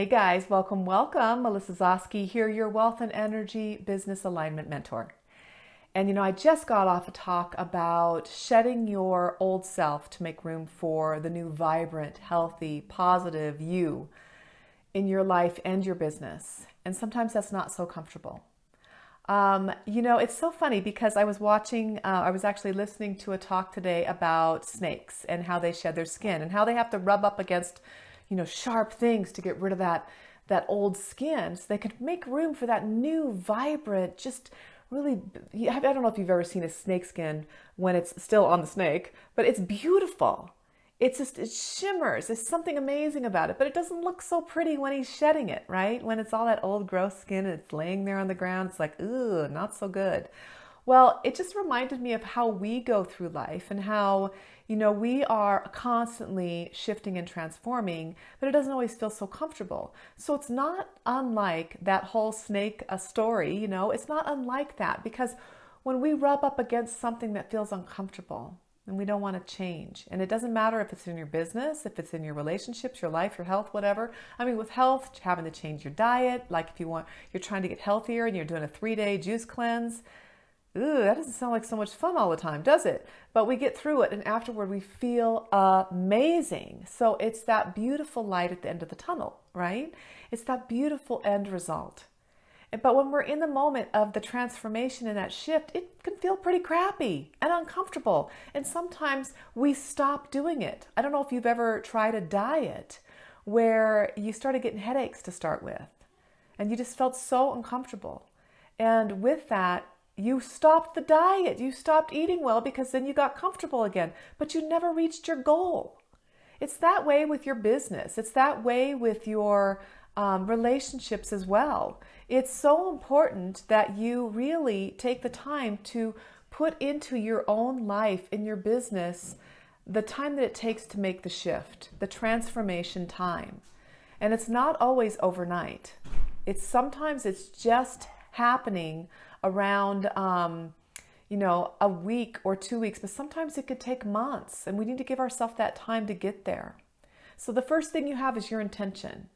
guys, welcome, welcome. Melissa Zoske here, your wealth and energy business alignment mentor. And I just got off a talk about shedding your old self to make room for the new, vibrant, healthy, positive you in your life and your business. And sometimes that's not so comfortable. It's so funny because I was actually listening to a talk today about snakes and how they shed their skin and how they have to rub up against, sharp things to get rid of that old skin so they could make room for that new, vibrant, just really, I don't know if you've ever seen a snake skin when it's still on the snake, but it's beautiful. It shimmers. There's something amazing about it, but it doesn't look so pretty when he's shedding it, right? When it's all that old gross skin and it's laying there on the ground, it's like, ooh, not so good. Well, it just reminded me of how we go through life and how, we are constantly shifting and transforming, but it doesn't always feel so comfortable. So it's not unlike that whole snake story, it's not unlike that, because when we rub up against something that feels uncomfortable, and we don't want to change. And it doesn't matter if it's in your business, if it's in your relationships, your life, your health, whatever. I mean, with health, having to change your diet, like if you're trying to get healthier and you're doing a 3-day juice cleanse, that doesn't sound like so much fun all the time, does it? But we get through it, and afterward we feel amazing. So it's that beautiful light at the end of the tunnel, right? It's that beautiful end result. But when we're in the moment of the transformation and that shift, it can feel pretty crappy and uncomfortable. And sometimes we stop doing it. I don't know if you've ever tried a diet where you started getting headaches to start with, and you just felt so uncomfortable. And with that, you stopped the diet. You stopped eating well because then you got comfortable again, but you never reached your goal. It's that way with your business. It's that way with your relationships as well. It's so important that you really take the time to put into your own life, in your business, the time that it takes to make the shift, the transformation time. And it's not always overnight. Sometimes it's just happening around, a week or 2 weeks, but sometimes it could take months, and we need to give ourselves that time to get there. So the first thing you have is your intention.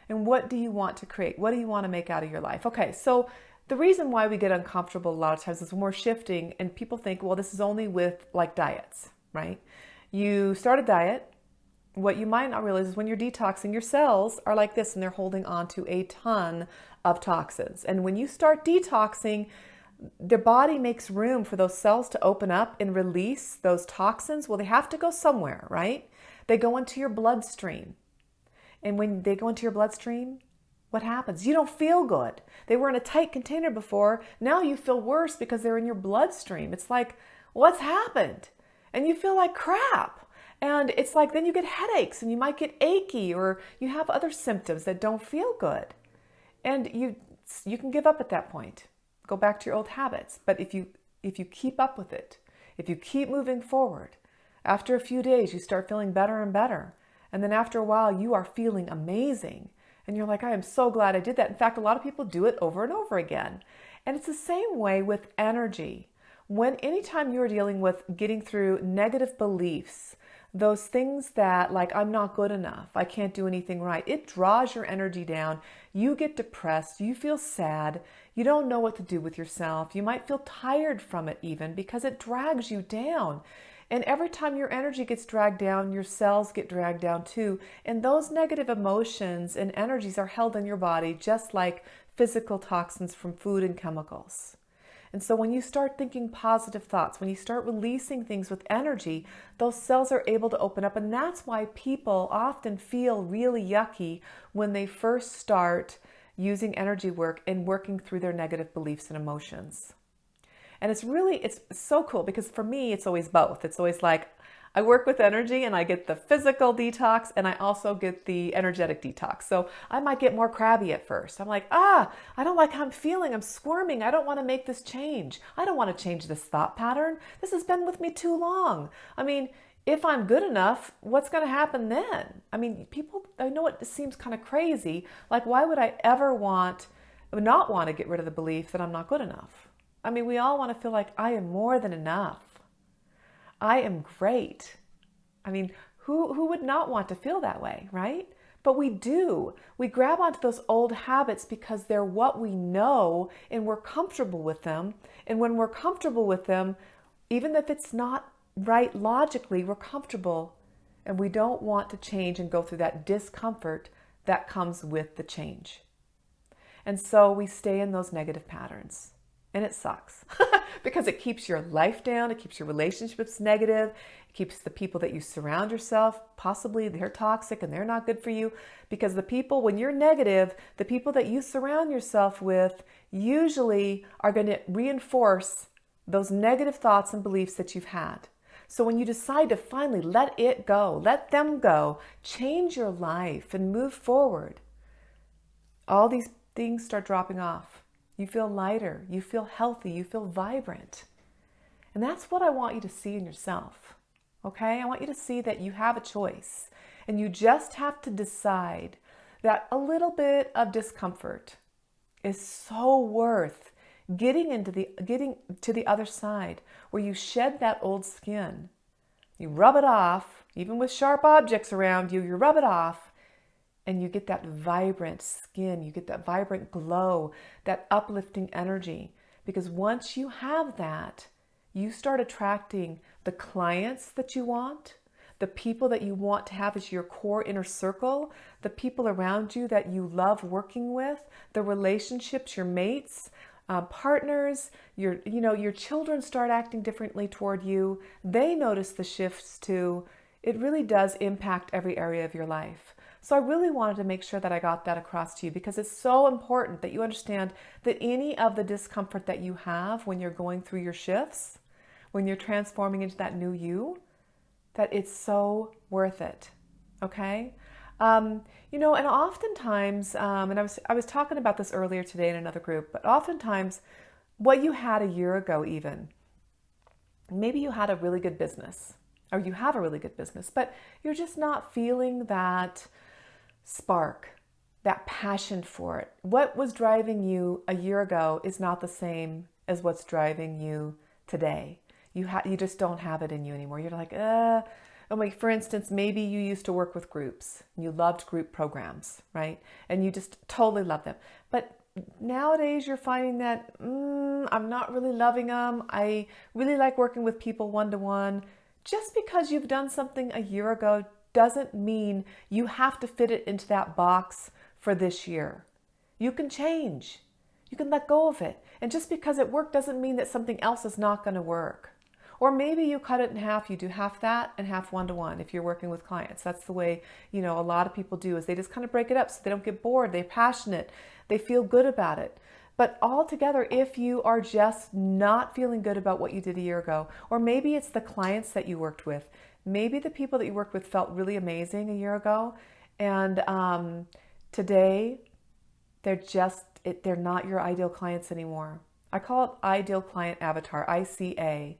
And what do you want to create? What do you want to make out of your life? Okay, so the reason why we get uncomfortable a lot of times is when we're shifting and people think, well, this is only with like diets, right? You start a diet. What you might not realize is when you're detoxing, your cells are like this and they're holding on to a ton of toxins. And when you start detoxing, the body makes room for those cells to open up and release those toxins. Well, they have to go somewhere, right? They go into your bloodstream. And when they go into your bloodstream, what happens? You don't feel good. They were in a tight container before. Now you feel worse because they're in your bloodstream. It's like, what's happened? And you feel like crap. And it's like, then you get headaches and you might get achy, or you have other symptoms that don't feel good. And you can give up at that point. Go back to your old habits. But if you keep up with it, if you keep moving forward, after a few days, you start feeling better and better. And then after a while, you are feeling amazing. And you're like, I am so glad I did that. In fact, a lot of people do it over and over again. And it's the same way with energy. Anytime you're dealing with getting through negative beliefs, those things that like, I'm not good enough, I can't do anything right, it draws your energy down. You get depressed, you feel sad, you don't know what to do with yourself. You might feel tired from it even because it drags you down. And every time your energy gets dragged down, your cells get dragged down too. And those negative emotions and energies are held in your body just like physical toxins from food and chemicals. And so when you start thinking positive thoughts, when you start releasing things with energy, those cells are able to open up. And that's why people often feel really yucky when they first start using energy work and working through their negative beliefs and emotions. And it's so cool because for me, it's always both. It's always like I work with energy and I get the physical detox and I also get the energetic detox. So I might get more crabby at first. I'm like, I don't like how I'm feeling. I'm squirming. I don't want to make this change. I don't want to change this thought pattern. This has been with me too long. I mean, if I'm good enough, what's going to happen then? I mean, I know it seems kind of crazy. Like, why would I ever not want to get rid of the belief that I'm not good enough? I mean, we all want to feel like I am more than enough. I am great. I mean, who would not want to feel that way, right? But we do. We grab onto those old habits because they're what we know and we're comfortable with them. And when we're comfortable with them, even if it's not right logically, we're comfortable and we don't want to change and go through that discomfort that comes with the change. And so we stay in those negative patterns. And it sucks because it keeps your life down. It keeps your relationships negative. It keeps the people that you surround yourself, possibly they're toxic and they're not good for you, because the people, when you're negative, the people that you surround yourself with usually are going to reinforce those negative thoughts and beliefs that you've had. So when you decide to finally let it go, let them go, change your life and move forward, all these things start dropping off. You feel lighter, you feel healthy, you feel vibrant. And that's what I want you to see in yourself, okay? I want you to see that you have a choice and you just have to decide that a little bit of discomfort is so worth getting to the other side where you shed that old skin. You rub it off, even with sharp objects around you, you rub it off. And you get that vibrant skin, you get that vibrant glow, that uplifting energy. Because once you have that, you start attracting the clients that you want, the people that you want to have as your core inner circle, the people around you that you love working with, the relationships, your mates, partners, your children start acting differently toward you. They notice the shifts too. It really does impact every area of your life. So I really wanted to make sure that I got that across to you because it's so important that you understand that any of the discomfort that you have when you're going through your shifts, when you're transforming into that new you, that it's so worth it, okay? And oftentimes, and I was talking about this earlier today in another group, but oftentimes what you had a year ago even, maybe you had a really good business, or you have a really good business, but you're just not feeling that spark, that passion for it. What was driving you a year ago is not the same as what's driving you today. You just don't have it in you anymore. You're like, for instance, maybe you used to work with groups. You loved group programs, right? And you just totally love them. But nowadays you're finding that I'm not really loving them. I really like working with people one-to-one. Just because you've done something a year ago doesn't mean you have to fit it into that box for this year. You can change. You can let go of it. And just because it worked doesn't mean that something else is not going to work. Or maybe you cut it in half. You do half that and half one-to-one if you're working with clients. That's the way, a lot of people do is they just kind of break it up so they don't get bored. They're passionate. They feel good about it. But altogether, if you are just not feeling good about what you did a year ago, or maybe it's the clients that you worked with, maybe the people that you worked with felt really amazing a year ago, and today they're not your ideal clients anymore. I call it ideal client avatar, ICA.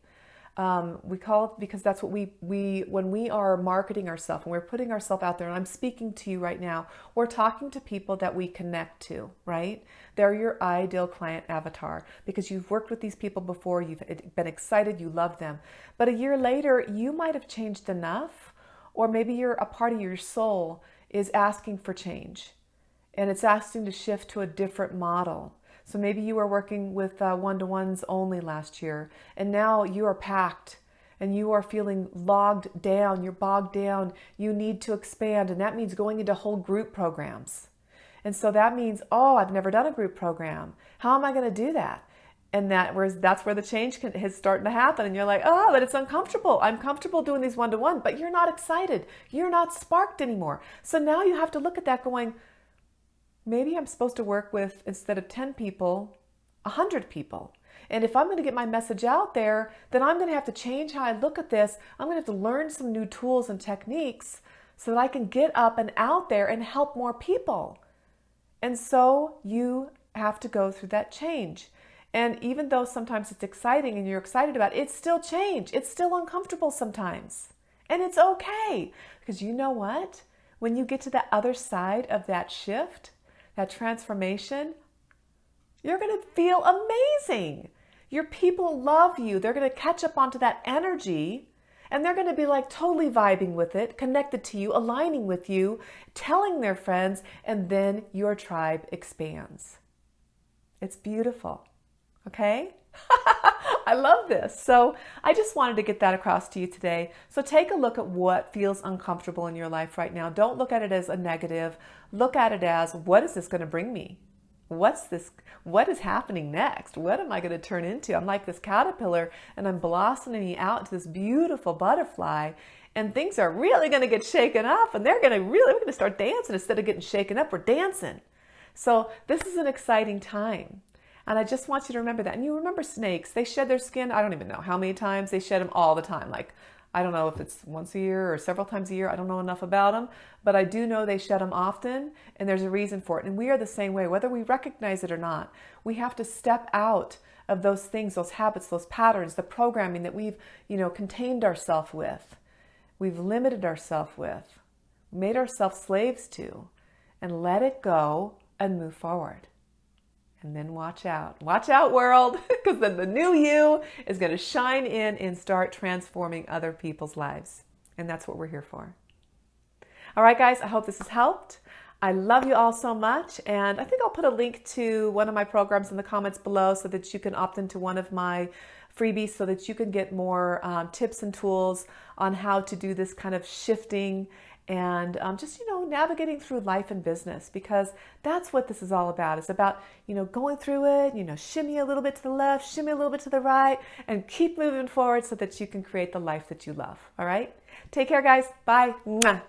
We call it because that's what we when we are marketing ourselves, when we're putting ourselves out there, and I'm speaking to you right now, we're talking to people that we connect to, right? They're your ideal client avatar because you've worked with these people before, you've been excited, you love them. But a year later, you might have changed enough, or maybe a part of your soul is asking for change, and it's asking to shift to a different model. So maybe you were working with one-to-ones only last year, and now you are packed and you are feeling logged down, you're bogged down, you need to expand, and that means going into whole group programs. And so that means, I've never done a group program. How am I going to do that? And that's where the change is starting to happen. And you're like, but it's uncomfortable. I'm comfortable doing these one-to-one, but you're not excited. You're not sparked anymore. So now you have to look at that going, maybe I'm supposed to work with, instead of 10 people, 100 people. And if I'm going to get my message out there, then I'm going to have to change how I look at this. I'm going to have to learn some new tools and techniques so that I can get up and out there and help more people. And so you have to go through that change. And even though sometimes it's exciting and you're excited about it, it's still change. It's still uncomfortable sometimes. And it's okay. Because you know what? When you get to the other side of that shift, that transformation, you're going to feel amazing. Your people love you. They're going to catch up onto that energy and they're going to be like totally vibing with it, connected to you, aligning with you, telling their friends, and then your tribe expands. It's beautiful. Okay? I love this. So I just wanted to get that across to you today. So take a look at what feels uncomfortable in your life right now. Don't look at it as a negative. Look at it as, what is this going to bring me? What's this? What is happening next? What am I going to turn into? I'm like this caterpillar and I'm blossoming out into this beautiful butterfly, and things are really going to get shaken up, and we're going to start dancing. Instead of getting shaken up, we're dancing. So this is an exciting time. And I just want you to remember that. And you remember snakes, they shed their skin, I don't even know how many times. They shed them all the time. Like, I don't know if it's once a year or several times a year. I don't know enough about them. But I do know they shed them often, and there's a reason for it. And we are the same way, whether we recognize it or not. We have to step out of those things, those habits, those patterns, the programming that we've, contained ourselves with. We've limited ourselves with, made ourselves slaves to, and let it go and move forward. And then watch out. Watch out, world, because then the new you is going to shine in and start transforming other people's lives. And that's what we're here for. All right, guys, I hope this has helped. I love you all so much. And I think I'll put a link to one of my programs in the comments below so that you can opt into one of my freebies so that you can get more tips and tools on how to do this kind of shifting and just, navigating through life and business, because that's what this is all about. It's about, going through it, shimmy a little bit to the left, shimmy a little bit to the right, and keep moving forward so that you can create the life that you love. All right? Take care, guys. Bye. Mwah.